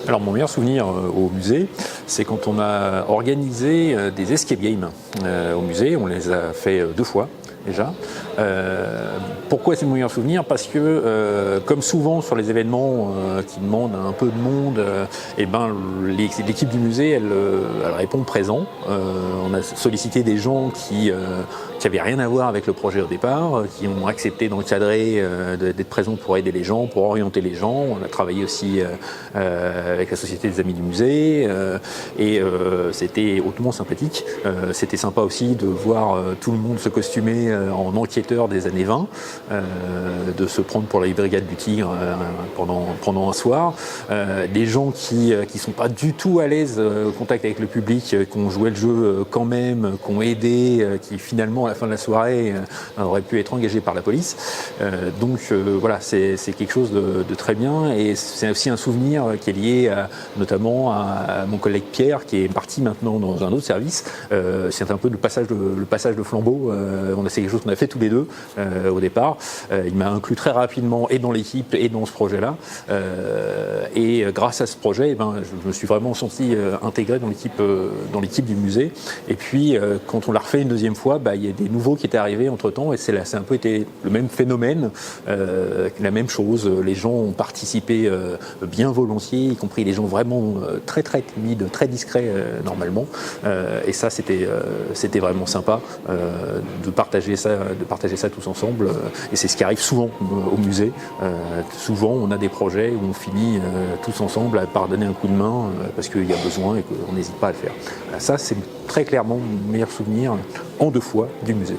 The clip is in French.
Alors mon meilleur souvenir au musée, c'est quand on a organisé des escape games au musée. On les a fait 2 fois déjà. Pourquoi c'est mon meilleur souvenir? Parce que comme souvent sur les événements qui demandent un peu de monde, l'équipe du musée elle répond présent. On a sollicité des gens qui n'avaient rien à voir avec le projet au départ, qui ont accepté d'encadrer, d'être présents pour aider les gens, pour orienter les gens. On a travaillé aussi avec la Société des Amis du Musée et c'était hautement sympathique. C'était sympa aussi de voir tout le monde se costumer en enquêteur des années 20, de se prendre pour la brigade du Tigre pendant un soir. Des gens qui sont pas du tout à l'aise au contact avec le public, qui ont joué le jeu quand même, qui ont aidé, qui finalement à la fin de la soirée auraient pu être engagés par la police. Voilà, c'est quelque chose de très bien et c'est aussi un souvenir qui est lié notamment à mon collègue Pierre qui est parti maintenant dans un autre service. C'est un peu le passage de flambeau. C'est quelque chose qu'on a fait tous les deux au départ. Il m'a inclus très rapidement et dans l'équipe et dans ce projet-là. Et grâce à ce projet, je me suis vraiment senti intégré dans l'équipe du musée. Et puis, quand on l'a refait une deuxième fois, il y a des nouveaux qui étaient arrivés entre-temps et c'est un peu été le même phénomène, la même chose. Les gens ont participé bien volontiers, y compris les gens vraiment très très timides, très discrets normalement. Et ça, c'était vraiment sympa de partager ça tous ensemble. Et c'est ce qui arrive souvent au musée. Souvent, on a des projets où on finit tous ensemble par donner un coup de main parce qu'il y a besoin et qu'on n'hésite pas à le faire. Ça, c'est très clairement mon meilleur souvenir en 2 fois du musée.